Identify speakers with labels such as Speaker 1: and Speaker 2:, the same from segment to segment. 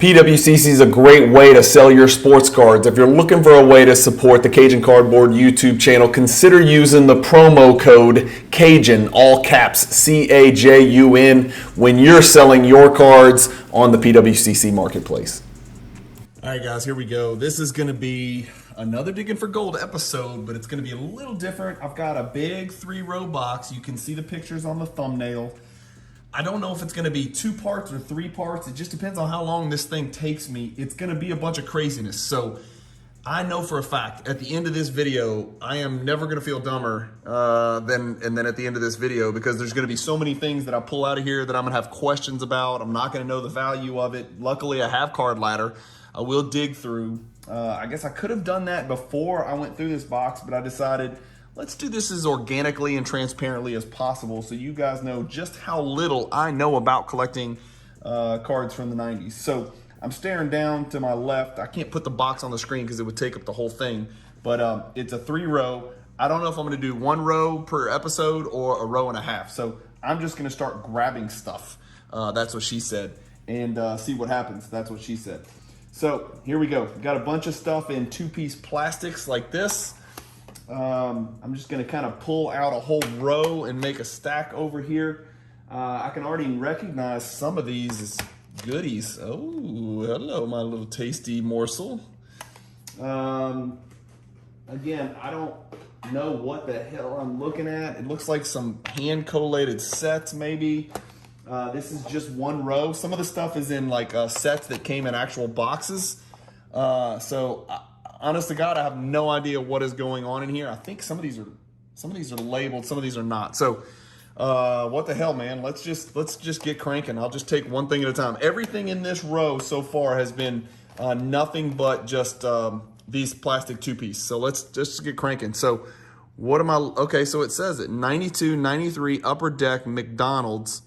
Speaker 1: PWCC is a great way to sell your sports cards. If you're looking for a way to support the Cajun Cardboard YouTube channel, consider using the promo code CAJUN, all caps, CAJUN, when you're selling your cards on the PWCC marketplace.
Speaker 2: All right, guys, here we go. This is going to be another Digging for Gold episode, but it's going to be a little different. I've got a big 3-row box. You can see the pictures on the thumbnail. I don't know if it's going to be 2 parts or 3 parts. It just depends on how long this thing takes me. It's going to be a bunch of craziness. So I know for a fact at the end of this video, I am never going to feel dumber than at the end of this video, because there's going to be so many things that I pull out of here that I'm going to have questions about. I'm not going to know the value of it. Luckily, I have Card Ladder. I will dig through. I guess I could have done that before I went through this box, but I decided let's do this as organically and transparently as possible so you guys know just how little I know about collecting cards from the 90s. So I'm staring down to my left. I can't put the box on the screen because it would take up the whole thing, but it's a 3-row. I don't know if I'm going to do 1 row per episode or a row and a half. So I'm just going to start grabbing stuff. That's what she said. And see what happens. That's what she said. So here we go. Got a bunch of stuff in 2-piece plastics like this. I'm just going to kind of pull out a whole row and make a stack over here. I can already recognize some of these as goodies. Oh, hello, my little tasty morsel. Again, I don't know what the hell I'm looking at. It looks like some hand collated sets maybe. This is just 1 row. Some of the stuff is in like sets that came in actual boxes. Honest to God, I have no idea what is going on in here. I think some of these are labeled, some of these are not. So what the hell, man? Let's just get cranking. I'll just take one thing at a time. Everything in this row so far has been nothing but just these plastic 2-piece. So let's just get cranking. So what am I? Okay, so it says it 92, 93 upper deck McDonald's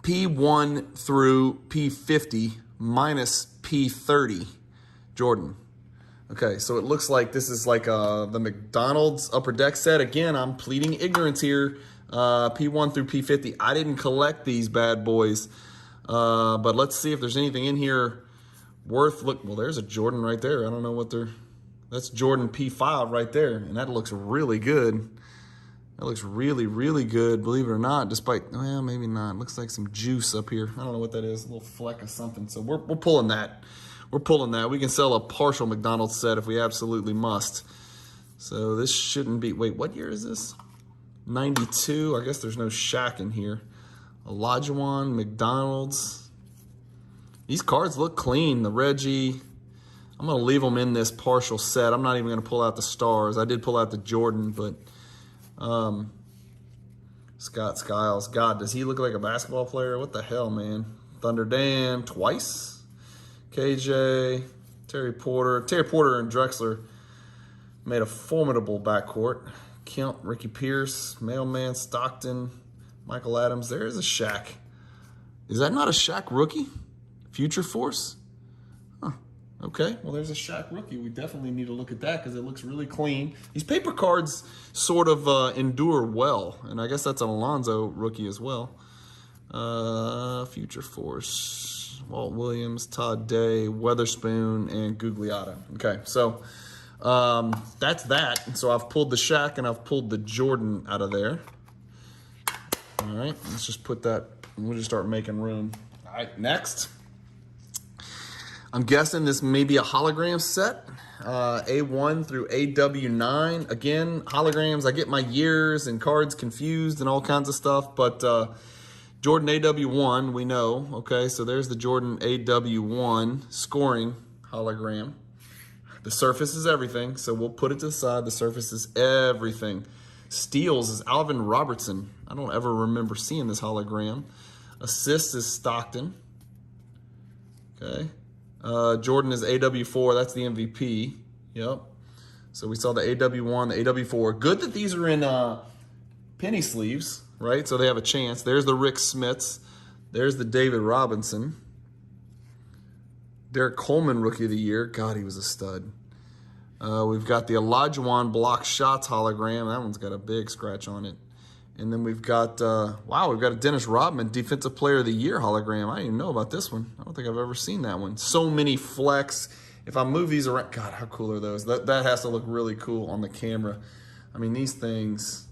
Speaker 2: P1 through P50 minus P30 Jordan. Okay, so it looks like this is like the McDonald's upper deck set. Again, I'm pleading ignorance here. P1 through P50. I didn't collect these bad boys. But let's see if there's anything in here worth look. Well, there's a Jordan right there. I don't know what they're. That's Jordan P5 right there. And that looks really good. That looks really, really good, believe it or not, despite, well, maybe not. It looks like some juice up here. I don't know what that is, a little fleck of something. So we're pulling that. We're pulling that. We can sell a partial McDonald's set if we absolutely must. So this shouldn't be, wait, what year is this? 92, I guess there's no Shaq in here. Olajuwon, McDonald's. These cards look clean. The Reggie, I'm gonna leave them in this partial set. I'm not even gonna pull out the stars. I did pull out the Jordan, but Scott Skiles. God, does he look like a basketball player? What the hell, man? Thunder Dan, twice. KJ, Terry Porter. Terry Porter and Drexler made a formidable backcourt. Kemp, Ricky Pierce, Mailman, Stockton, Michael Adams. There is a Shaq. Is that not a Shaq rookie? Future Force? Huh. Okay, well, there's a Shaq rookie. We definitely need to look at that because it looks really clean. These paper cards sort of endure well, and I guess that's an Alonzo rookie as well. Future Force. Walt Williams, Todd Day, Weatherspoon, and Gugliotta. Okay, so that's that. And so I've pulled the Shaq and I've pulled the Jordan out of there. All right, let's just put that, we'll just start making room. All right, next. I'm guessing this may be a hologram set, A1 through AW9. Again, holograms, I get my years and cards confused and all kinds of stuff, but Jordan AW1, we know. Okay, so there's the Jordan AW1 scoring hologram. The surface is everything, so we'll put it to the side. The surface is everything. Steals is Alvin Robertson. I don't ever remember seeing this hologram. Assists is Stockton. Okay. Jordan is AW4. That's the MVP. Yep. So we saw the AW1, the AW4. Good that these are in penny sleeves, right? So they have a chance. There's the Rick Smiths. There's the David Robinson. Derek Coleman, Rookie of the Year. God, he was a stud. We've got the Olajuwon block shots hologram. That one's got a big scratch on it. And then we've got, wow, we've got a Dennis Rodman Defensive Player of the Year hologram. I didn't even know about this one. I don't think I've ever seen that one. So many flex. If I move these around, God, how cool are those? That has to look really cool on the camera. I mean, these things,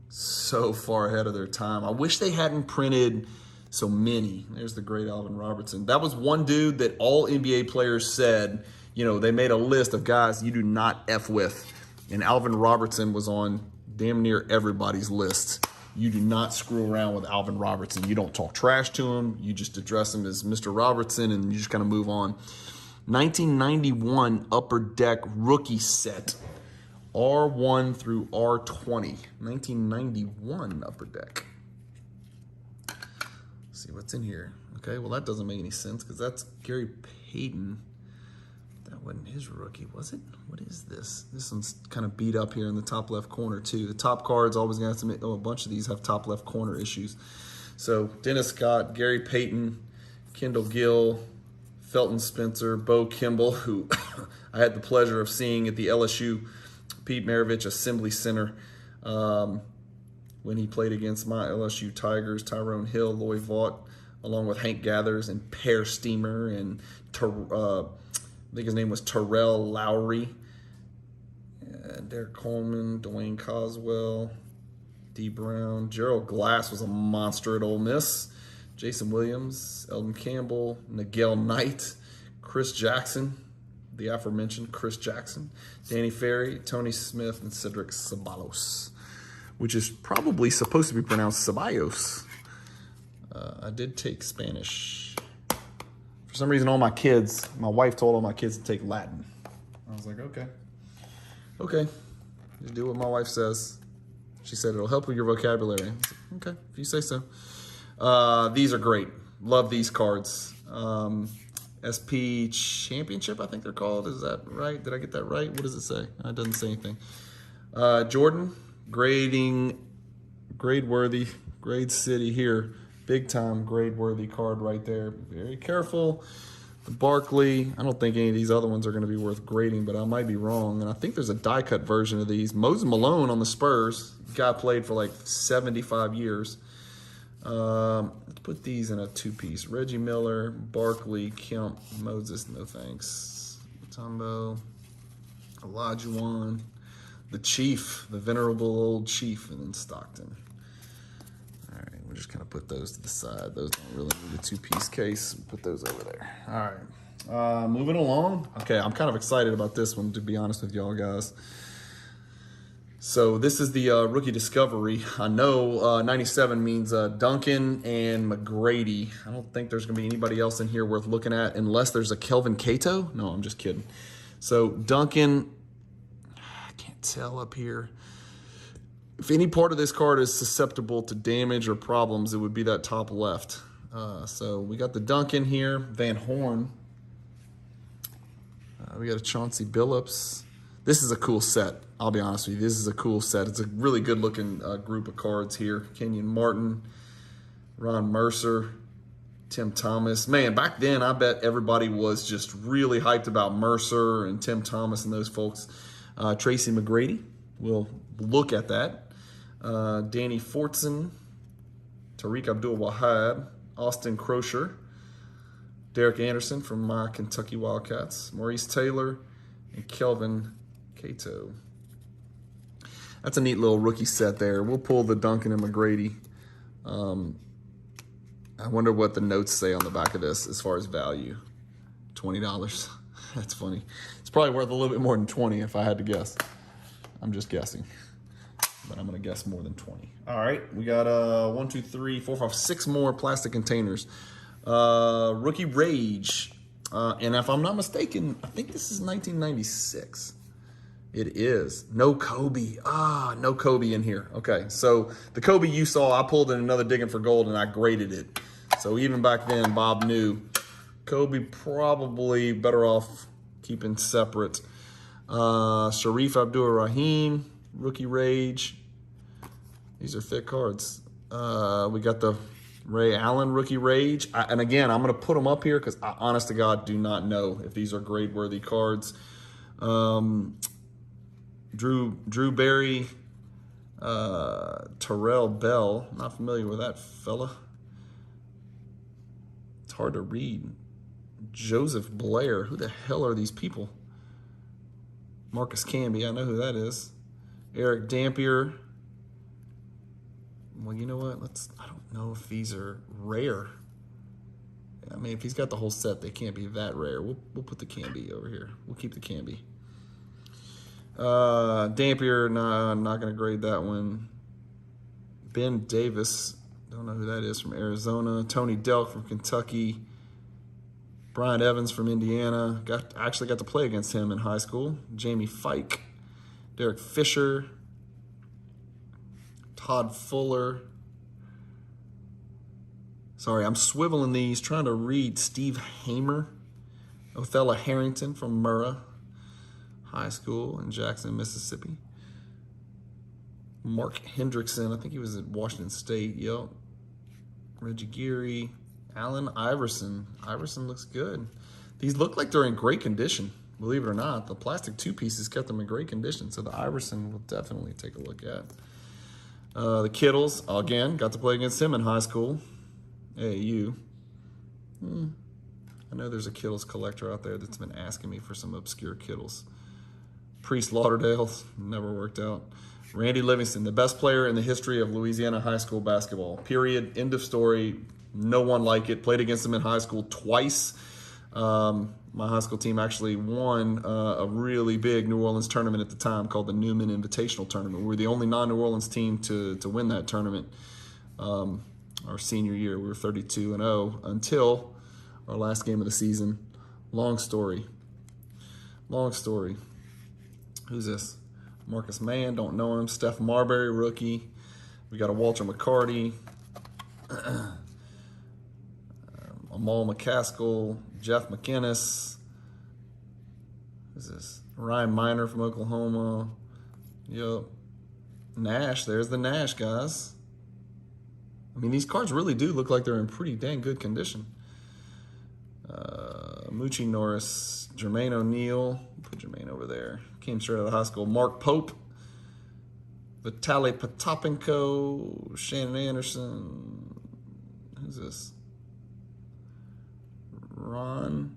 Speaker 2: so far ahead of their time. I wish they hadn't printed so many. There's the great Alvin Robertson. That was one dude that all NBA players said, you know, they made a list of guys you do not F with. And Alvin Robertson was on damn near everybody's list. You do not screw around with Alvin Robertson. You don't talk trash to him. You just address him as Mr. Robertson and you just kind of move on. 1991 Upper Deck rookie set. R1 through R20. 1991 Upper Deck. Let's see what's in here. Okay, well that doesn't make any sense because that's Gary Payton. That wasn't his rookie, was it? What is this? This one's kind of beat up here in the top left corner too. The top card's always going to have to make, oh, a bunch of these have top left corner issues. So Dennis Scott, Gary Payton, Kendall Gill, Felton Spencer, Bo Kimball, who I had the pleasure of seeing at the LSU Pete Maravich Assembly Center when he played against my LSU Tigers, Tyrone Hill, Lloyd Vaught, along with Hank Gathers and Pear Steamer and I think his name was Terrell Lowry, Derek Coleman, Dwayne Coswell, D. Brown. Gerald Glass was a monster at Ole Miss. Jason Williams, Eldon Campbell, Nigel Knight, Chris Jackson, the aforementioned Chris Jackson, Danny Ferry, Tony Smith, and Cedric Ceballos, which is probably supposed to be pronounced Ceballos. I did take Spanish. For some reason, all my kids, my wife told all my kids to take Latin. I was like, okay. Okay, just do what my wife says. She said it'll help with your vocabulary. I was like, okay, if you say so. These are great. Love these cards. SP Championship, I think they're called. Is that right? Did I get that right? What does it say? It doesn't say anything. Jordan, grading, grade worthy, grade city here. Big time grade worthy card right there. Very careful. The Barkley, I don't think any of these other ones are going to be worth grading, but I might be wrong. And I think there's a die cut version of these. Moses Malone on the Spurs. Guy played for like 75 years. Let's put these in a two-piece. Reggie Miller, Barkley, Kemp, Moses, no thanks. Mutombo, Olajuwon, the Chief, the venerable old Chief, and then Stockton. All right, we'll just kind of put those to the side. Those don't really need a two-piece case. Put those over there. All right, moving along. Okay, I'm kind of excited about this one, to be honest with y'all guys. So this is the rookie discovery. I know 97 means Duncan and McGrady. I don't think there's going to be anybody else in here worth looking at unless there's a Kelvin Cato. No, I'm just kidding. So Duncan, I can't tell up here. If any part of this card is susceptible to damage or problems, it would be that top left. So we got the Duncan here, Van Horn. We got a Chauncey Billups. This is a cool set. I'll be honest with you. This is a cool set. It's a really good-looking group of cards here. Kenyon Martin, Ron Mercer, Tim Thomas. Man, back then, I bet everybody was just really hyped about Mercer and Tim Thomas and those folks. Tracy McGrady. We'll look at that. Danny Fortson, Tariq Abdul-Wahab, Austin Crosher, Derek Anderson from my Kentucky Wildcats, Maurice Taylor, and Kelvin Cato. That's a neat little rookie set there. We'll pull the Duncan and McGrady. I wonder what the notes say on the back of this as far as value. $20. That's funny. It's probably worth a little bit more than 20 if I had to guess. I'm just guessing. But I'm going to guess more than 20. All right. We got 1, 2, 3, 4, 5, 6 more plastic containers. Rookie Rage. And if I'm not mistaken, I think this is 1996. It is. No Kobe. No Kobe in here. Okay, so the Kobe you saw, I pulled in another Digging for Gold and I graded it. So even back then, Bob knew Kobe probably better off keeping separate. Sharif Abdur-Rahim, Rookie Rage. These are thick cards. We got the Ray Allen Rookie Rage. And again, I'm going to put them up here because I, honest to God, do not know if these are grade-worthy cards. Drew Berry, Terrell Bell, not familiar with that fella. It's hard to read. Joseph Blair, who the hell are these people? Marcus Camby, I know who that is. Eric Dampier. Well, you know what? I don't know if these are rare. I mean, if he's got the whole set, they can't be that rare. We'll put the Camby over here. We'll keep the Camby. Dampier, nah, I'm not going to grade that one. Ben Davis, don't know who that is, from Arizona. Tony Delk from Kentucky. Brian Evans from Indiana. Actually got to play against him in high school. Jamie Fike. Derek Fisher. Todd Fuller. Sorry, I'm swiveling these, trying to read. Steve Hamer. Othello Harrington from Murrah High School in Jackson, Mississippi. Mark Hendrickson, I think he was at Washington State. Yep. Reggie Geary. Allen Iverson. Iverson looks good. These look like they're in great condition, believe it or not. The plastic two pieces kept them in great condition, so the Iverson we'll definitely take a look at. The Kittles, again, got to play against him in high school. AAU. I know there's a Kittles collector out there that's been asking me for some obscure Kittles. Priest Lauderdale, never worked out. Randy Livingston, the best player in the history of Louisiana high school basketball. Period. End of story. No one like it. Played against him in high school twice. My high school team actually won a really big New Orleans tournament at the time called the Newman Invitational Tournament. We were the only non-New Orleans team to win that tournament our senior year. We were 32-0 until our last game of the season. Long story. Long story. Who's this? Marcus Mann, don't know him. Steph Marbury, rookie. We got a Walter McCarty. Amal McCaskill, Jeff McInnes. Who's this? Ryan Miner from Oklahoma. Yep. Nash, there's the Nash, guys. I mean, these cards really do look like they're in pretty dang good condition. Moochie Norris, Jermaine O'Neal. Put Jermaine over there. Came straight out of high school. Mark Pope. Vitaly Potapenko. Shannon Anderson. Who's this? Ron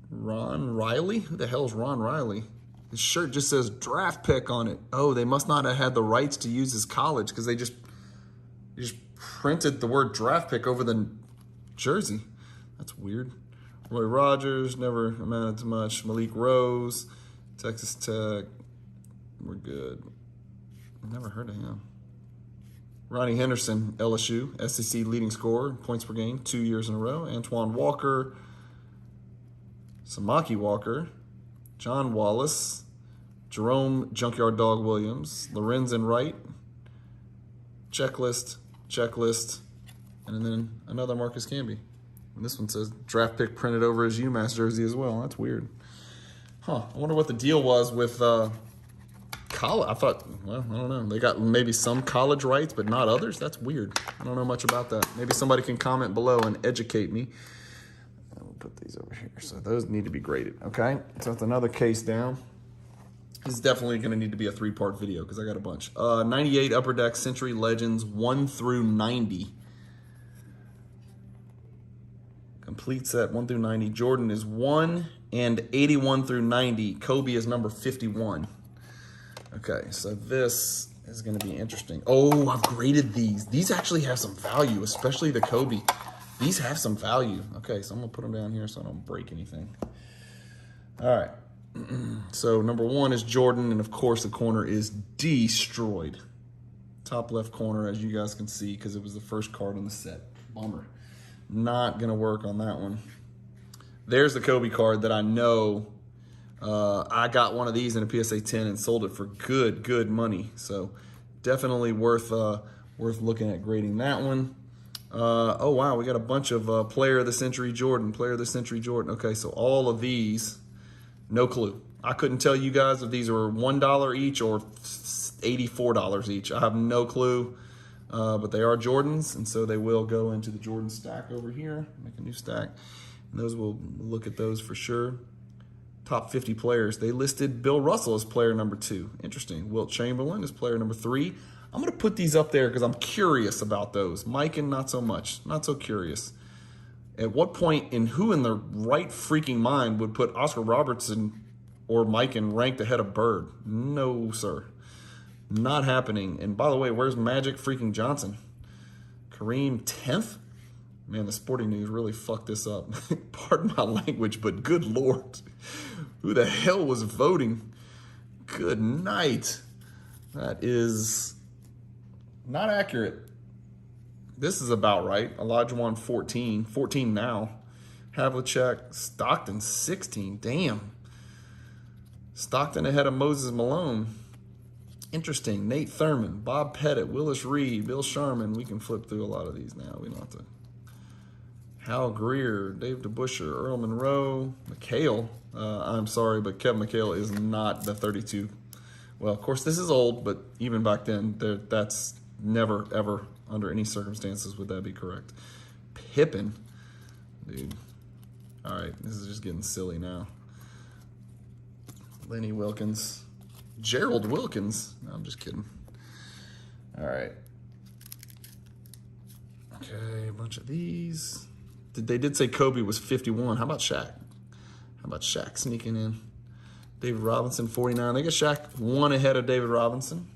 Speaker 2: Riley? Who the hell is Ron Riley? His shirt just says draft pick on it. Oh, they must not have had the rights to use his college because they just printed the word draft pick over the jersey. That's weird. Roy Rogers, never amounted to much. Malik Rose, Texas Tech. We're good. Never heard of him. Ronnie Henderson, LSU, SEC leading scorer, points per game, 2 years in a row. Antoine Walker, Samaki Walker, John Wallace, Jerome Junkyard Dog Williams, Lorenzen Wright, checklist, and then another Marcus Camby. And this one says draft pick printed over his UMass jersey as well. That's weird. Huh, I wonder what the deal was with college. I thought, well, I don't know. They got maybe some college rights, but not others. That's weird. I don't know much about that. Maybe somebody can comment below and educate me. We'll put these over here. So those need to be graded, okay? So that's another case down. This is definitely going to need to be a 3-part video because I got a bunch. 98 Upper Deck Century Legends 1 through 90. Complete set 1 through 90. Jordan is 1 and 81 through 90. Kobe is number 51. Okay, so this is going to be interesting. Oh, I've graded these. These actually have some value, especially the Kobe. These have some value. Okay, so I'm going to put them down here so I don't break anything. All right. So number 1 is Jordan, and of course the corner is destroyed. Top left corner, as you guys can see, because it was the first card in the set. Bummer. Not going to work on that one. There's the Kobe card that I know I got one of these in a PSA 10 and sold it for good money. So definitely worth looking at grading that one. Oh, wow, we got a bunch of Player of the Century Jordan. Okay, so all of these, no clue. I couldn't tell you guys if these are $1 each or $84 each. I have no clue. But they are Jordans, and so they will go into the Jordan stack over here. Make a new stack. And those, we'll look at those for sure. top 50 players. They listed Bill Russell as player number 2. Interesting. Wilt Chamberlain is player number 3. I'm going to put these up there because I'm curious about those. Mike and not so much. Not so curious. At what point and who in their right freaking mind would put Oscar Robertson or Mikan ranked ahead of Bird? No, sir. Not happening. And by the way, where's Magic freaking Johnson? Kareem 10th? Man, the Sporting News really fucked this up. Pardon my language, but good Lord. Who the hell was voting? Good night. That is not accurate. This is about right. Olajuwon 14. 14 now. Havlicek, Stockton 16. Damn. Stockton ahead of Moses Malone. Interesting. Nate Thurman, Bob Pettit, Willis Reed, Bill Sharman. We can flip through a lot of these now. We don't have to. Hal Greer, Dave DeBuscher, Earl Monroe, McHale. I'm sorry, but Kevin McHale is not the 32. Well, of course, this is old, but even back then, that's never, ever, under any circumstances, would that be correct. Pippen. Dude. All right, this is just getting silly now. Lenny Wilkins. Gerald Wilkins. No, I'm just kidding. All right. Okay, a bunch of these. They did say Kobe was 51. How about Shaq? How about Shaq sneaking in? David Robinson, 49. They got Shaq one ahead of David Robinson.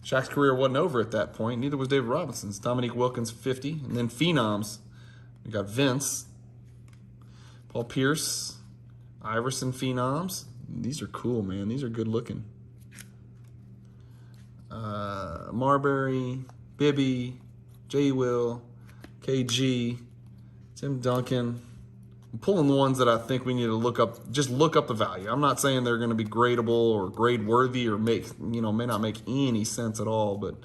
Speaker 2: Shaq's career wasn't over at that point. Neither was David Robinson's. Dominique Wilkins, 50. And then Phenoms. We got Vince. Paul Pierce. Iverson Phenoms. These are cool, man. These are good looking. Marbury. Bibby. J. Will. KG. Tim Duncan. I'm pulling the ones that I think we need to look up. Just look up the value. I'm not saying they're going to be gradable or grade worthy or may not make any sense at all, but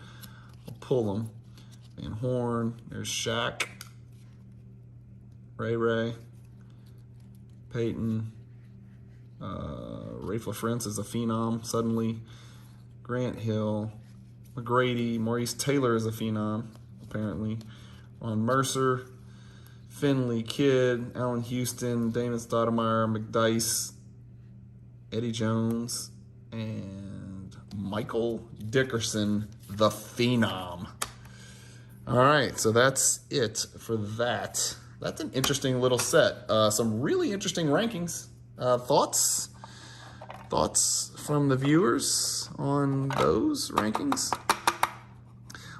Speaker 2: I'll pull them. Van Horn. There's Shaq. Ray. Peyton. Rafe LaFrance is a phenom suddenly. Grant Hill. McGrady. Maurice Taylor is a phenom, apparently. Ron Mercer. Finley, Kidd, Allen Houston, Damon Stoudemire, McDice, Eddie Jones, and Michael Dickerson, the Phenom. All right, so that's it for that. That's an interesting little set. Some really interesting rankings. Thoughts from the viewers on those rankings?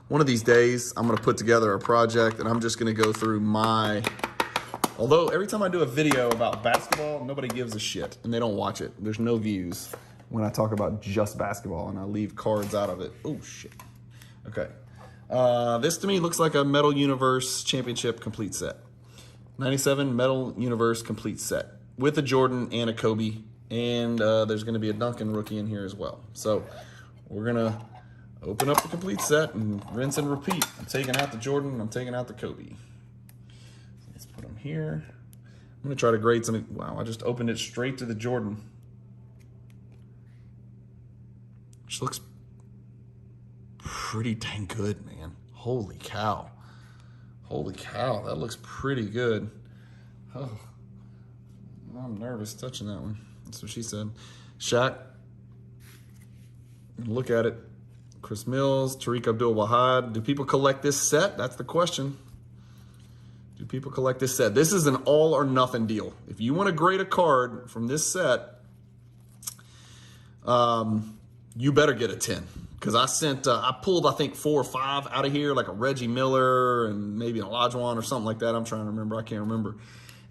Speaker 2: One of these days, I'm going to put together a project, and I'm just going to go through although every time I do a video about basketball, nobody gives a shit, and they don't watch it. There's no views when I talk about just basketball, and I leave cards out of it. Oh, shit. Okay. This, to me, looks like a Metal Universe Championship complete set. 97 Metal Universe complete set with a Jordan and a Kobe, and there's going to be a Duncan rookie in here as well. So we're going to open up the complete set and rinse and repeat. I'm taking out the Jordan. I'm taking out the Kobe. Let's put them here. I'm going to try to grade something. Wow, I just opened it straight to the Jordan. Which looks pretty dang good, man. Holy cow. Holy cow, that looks pretty good. Oh, I'm nervous touching that one. That's what she said. Shaq. Look at it. Chris Mills, Tariq Abdul-Wahad. Do people collect this set? That's the question. Do people collect this set? This is an all or nothing deal. If you want to grade a card from this set, you better get a 10. Because I pulled, I think, 4 or 5 out of here, like a Reggie Miller and maybe an Olajuwon or something like that. I'm trying to remember. I can't remember.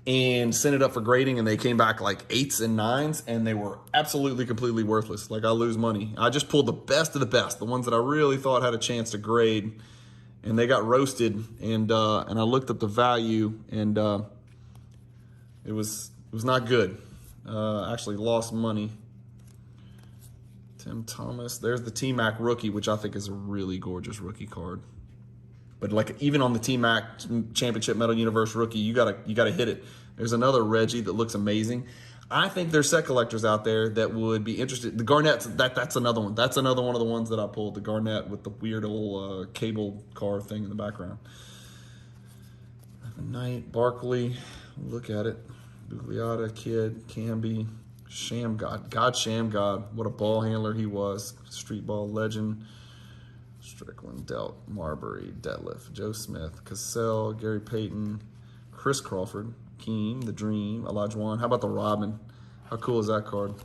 Speaker 2: And sent it up for grading, and they came back like 8s and 9s, and they were absolutely, completely worthless. Like, I lose money. I just pulled the best of the best, the ones that I really thought had a chance to grade, and they got roasted. And I looked up the value, and it was not good. Actually lost money. Tim Thomas. There's the T-Mac rookie, which I think is a really gorgeous rookie card. But like even on the T-Mac Championship Metal Universe rookie, you gotta hit it. There's another Reggie that looks amazing. I think there's set collectors out there that would be interested. The Garnett, that's another one. That's another one of the ones that I pulled. The Garnett with the weird old cable car thing in the background. Knight, Barkley, look at it. Bugliata, Kid, Camby, Sham God. God Sham God. What a ball handler he was. Street ball legend. Strickland, Delt, Marbury, Detlef, Joe Smith, Cassell, Gary Payton, Chris Crawford, Keem, The Dream, Olajuwon. How about the Robin? How cool is that card?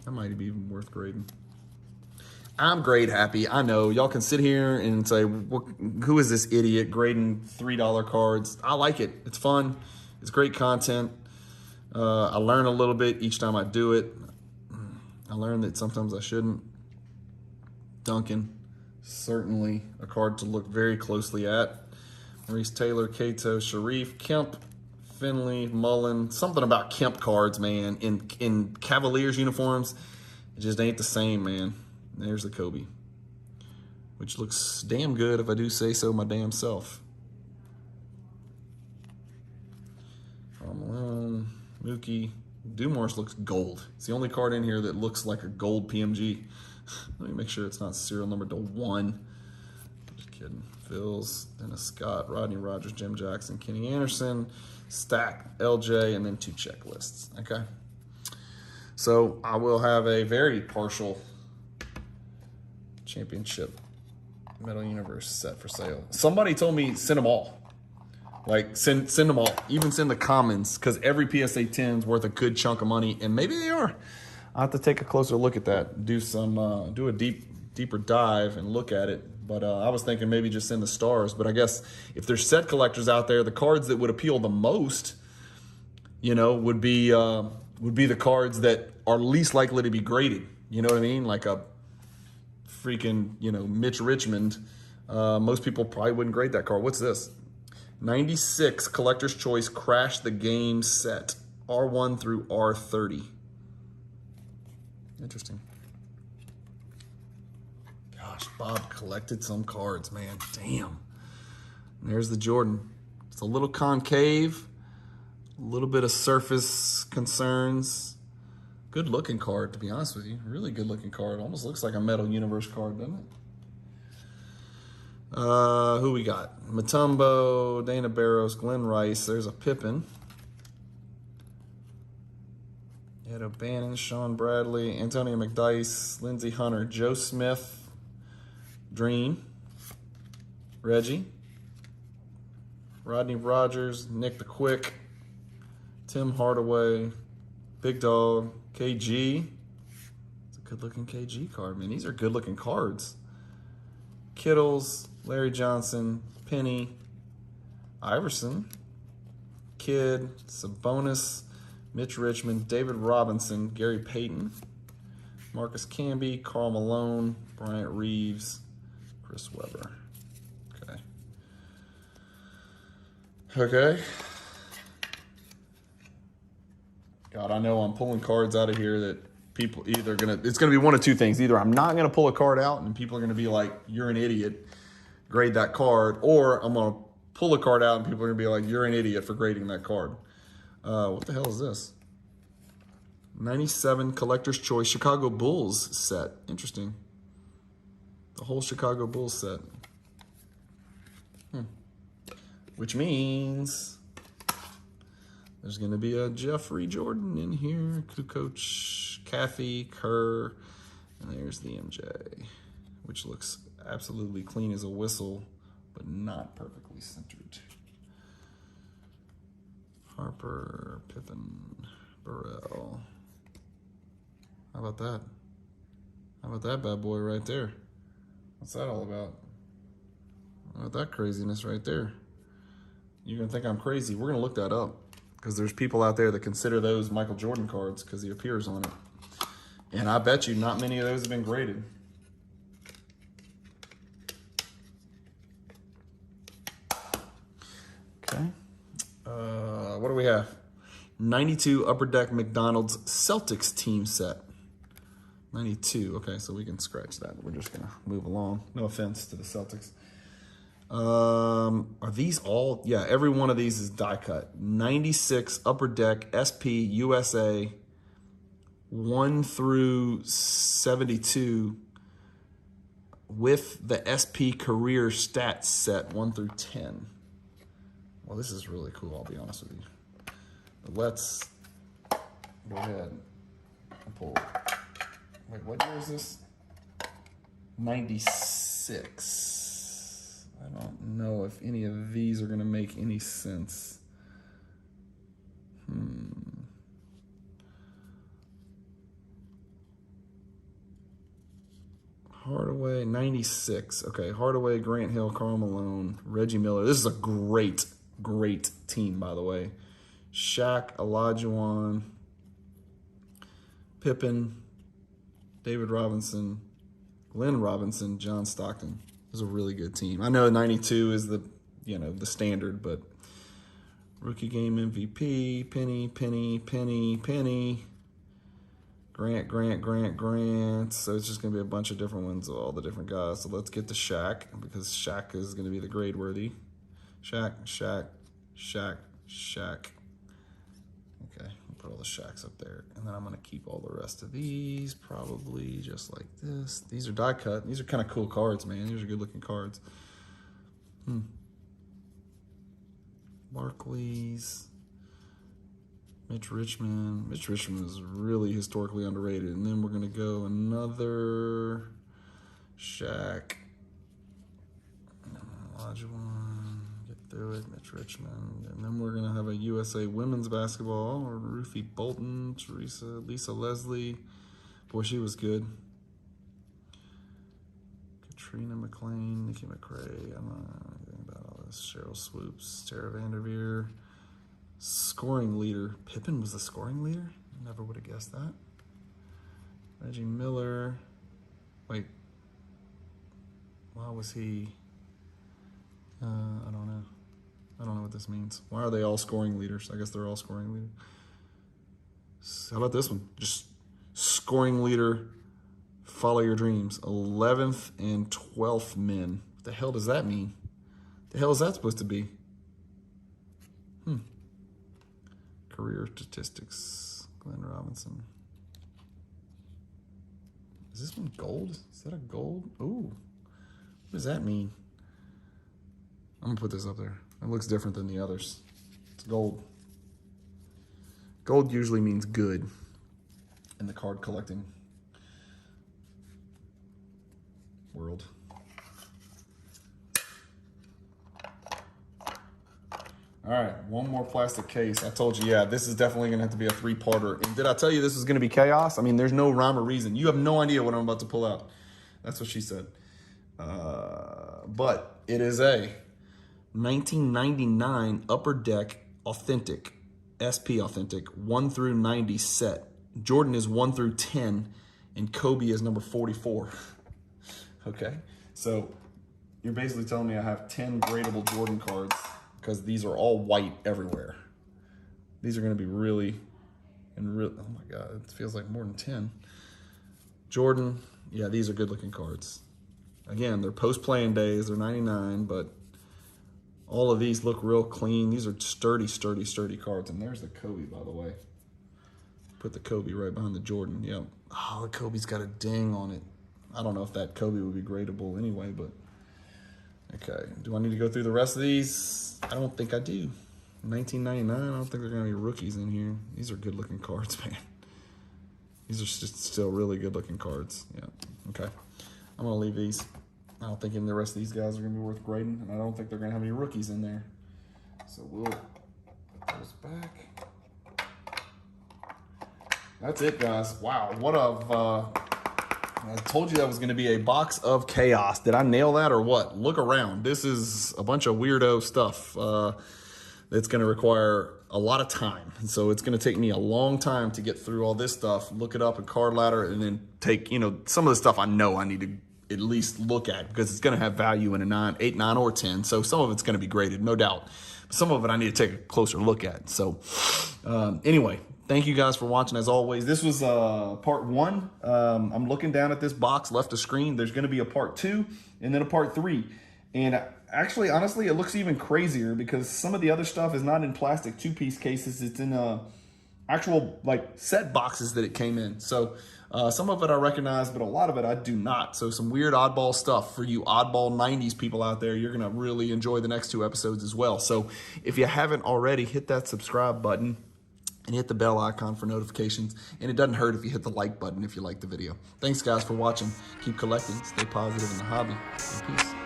Speaker 2: That might be even worth grading. I'm grade happy. I know. Y'all can sit here and say, who is this idiot grading $3 cards? I like it. It's fun. It's great content. I learn a little bit each time I do it. I learn that sometimes I shouldn't. Duncan, certainly a card to look very closely at. Maurice Taylor, Cato, Sharif, Kemp, Finley, Mullen. Something about Kemp cards, man. In Cavaliers uniforms, it just ain't the same, man. There's the Kobe, which looks damn good if I do say so my damn self. Malone, Mookie, Dumars looks gold. It's the only card in here that looks like a gold PMG. Let me make sure it's not serial numbered to 1. Just kidding. Phils, Dennis Scott, Rodney Rogers, Jim Jackson, Kenny Anderson, Stack, LJ, and then 2 checklists. Okay. So I will have a very partial championship Metal Universe set for sale. Somebody told me send them all. Like send them all. Even send the commons, because every PSA 10 is worth a good chunk of money, and maybe they are. I'll have to take a closer look at that, do a deeper dive and look at it. But I was thinking maybe just send the stars. But I guess if there's set collectors out there, the cards that would appeal the most, would be the cards that are least likely to be graded. You know what I mean? Like a freaking, Mitch Richmond. Most people probably wouldn't grade that card. What's this? 96 Collector's Choice Crash the Game set. R1 through R30. Interesting. Gosh, Bob collected some cards, man. Damn. And there's the Jordan. It's a little concave, a little bit of surface concerns. Good looking card, to be honest with you. Really good looking card. Almost looks like a Metal Universe card, doesn't it? Who we got? Mutombo, Dana Barros, Glenn Rice. There's a Pippen. Ed O'Bannon, Sean Bradley, Antonio McDice, Lindsey Hunter, Joe Smith, Dream, Reggie, Rodney Rogers, Nick the Quick, Tim Hardaway, Big Dog, KG. It's a good-looking KG card, man. These are good-looking cards. Kittles, Larry Johnson, Penny, Iverson, Kidd, Sabonis, Mitch Richmond, David Robinson, Gary Payton, Marcus Camby, Karl Malone, Bryant Reeves, Chris Webber. Okay. God, I know I'm pulling cards out of here that people it's gonna be one of two things. Either I'm not gonna pull a card out and people are gonna be like, you're an idiot, grade that card, or I'm gonna pull a card out and people are gonna be like, you're an idiot for grading that card. What the hell is this? 97 Collector's Choice Chicago Bulls set. Interesting. The whole Chicago Bulls set. Which means there's going to be a Jeffrey Jordan in here, Kukoc, Caffey, Kerr, and there's the MJ, which looks absolutely clean as a whistle, but not perfectly centered. Harper, Pippen, Burrell. How about that? How about that bad boy right there? What's that all about? How about that craziness right there? You're going to think I'm crazy. We're going to look that up because there's people out there that consider those Michael Jordan cards because he appears on it. And I bet you not many of those have been graded. Okay. What do we have? 92 Upper Deck McDonald's Celtics team set. 92. Okay, so we can scratch that. We're just going to move along. No offense to the Celtics. Are these all? Yeah, every one of these is die cut. 96 Upper Deck SP USA 1 through 72 with the SP Career Stats set 1 through 10. Well, this is really cool, I'll be honest with you. Let's go ahead and pull. Wait, what year is this? 96. I don't know if any of these are going to make any sense. Hardaway, 96. Okay, Hardaway, Grant Hill, Karl Malone, Reggie Miller. This is a great, great team, by the way. Shaq, Olajuwon, Pippen, David Robinson, Glenn Robinson, John Stockton. It was a really good team. I know 92 is the standard, but rookie game MVP, Penny, Grant. So it's just going to be a bunch of different ones of all the different guys. So let's get to Shaq, because Shaq is going to be the grade worthy. Shaq. Okay, I'll put all the Shaqs up there. And then I'm going to keep all the rest of these, probably just like this. These are die cut. These are kind of cool cards, man. These are good looking cards. Barclays. Mitch Richmond. Mitch Richmond is really historically underrated. And then we're going to go another Shaq. Olajuwon. Get through it. Mitch Richmond. And then we're going to have a USA women's basketball. Or Ruthie Bolton. Lisa Leslie. Boy, she was good. Katrina McLean. Nikki McRae. I don't know anything about all this. Cheryl Swoops. Tara Vanderveer. Scoring leader. Pippen was the scoring leader? I never would have guessed that. Reggie Miller. Wait. Why was he? I don't know. I don't know what this means. Why are they all scoring leaders? I guess they're all scoring leaders. How about this one? Just scoring leader. Follow your dreams. 11th and 12th men. What the hell does that mean? The hell is that supposed to be? Career statistics. Glenn Robinson. Is this one gold? Is that a gold? Ooh. What does that mean? I'm going to put this up there. It looks different than the others. It's gold. Gold usually means good in the card collecting world. All right, one more plastic case. I told you, yeah, this is definitely going to have to be a three-parter. And did I tell you this is going to be chaos? I mean, there's no rhyme or reason. You have no idea what I'm about to pull out. That's what she said. But it is a 1999 Upper Deck Authentic, SP Authentic, 1 through 90 set. Jordan is 1 through 10, and Kobe is number 44. Okay, so you're basically telling me I have 10 gradable Jordan cards, because these are all white everywhere. These are going to be really, oh my God, it feels like more than 10. Jordan, yeah, these are good looking cards. Again, they're post-playing days, they're 99, but all of these look real clean. These are sturdy cards. And there's the Kobe, by the way. Put the Kobe right behind the Jordan, yep. Oh, the Kobe's got a ding on it. I don't know if that Kobe would be gradable anyway, but okay. Do I need to go through the rest of these? I don't think I do. 1999, I don't think there are going to be rookies in here. These are good-looking cards, man. These are just still really good-looking cards. Yeah, okay. I'm going to leave these. I don't think any of the rest of these guys are going to be worth grading, and I don't think they're going to have any rookies in there. So we'll put those back. That's it, guys. Wow, what I told you that was going to be a box of chaos. Did I nail that or what? Look around. This is a bunch of weirdo stuff that's going to require a lot of time. And so it's going to take me a long time to get through all this stuff, look it up in Card Ladder, and then take, some of the stuff I know I need to at least look at, because it's going to have value in a 8, 9, or 10. So some of it's going to be graded, no doubt. Some of it I need to take a closer look at. So anyway, thank you guys for watching as always. This was part 1. I'm looking down at this box left of screen. There's going to be a part 2 and then a part 3. And actually, honestly, it looks even crazier because some of the other stuff is not in plastic 2-piece cases. It's in actual set boxes that it came in. So some of it I recognize, but a lot of it I do not. So some weird oddball stuff for you oddball 90s people out there. You're going to really enjoy the next 2 episodes as well. So if you haven't already, hit that subscribe button. and hit the bell icon for notifications. And it doesn't hurt if you hit the like button if you like the video. Thanks, guys, for watching. Keep collecting, stay positive in the hobby, and peace.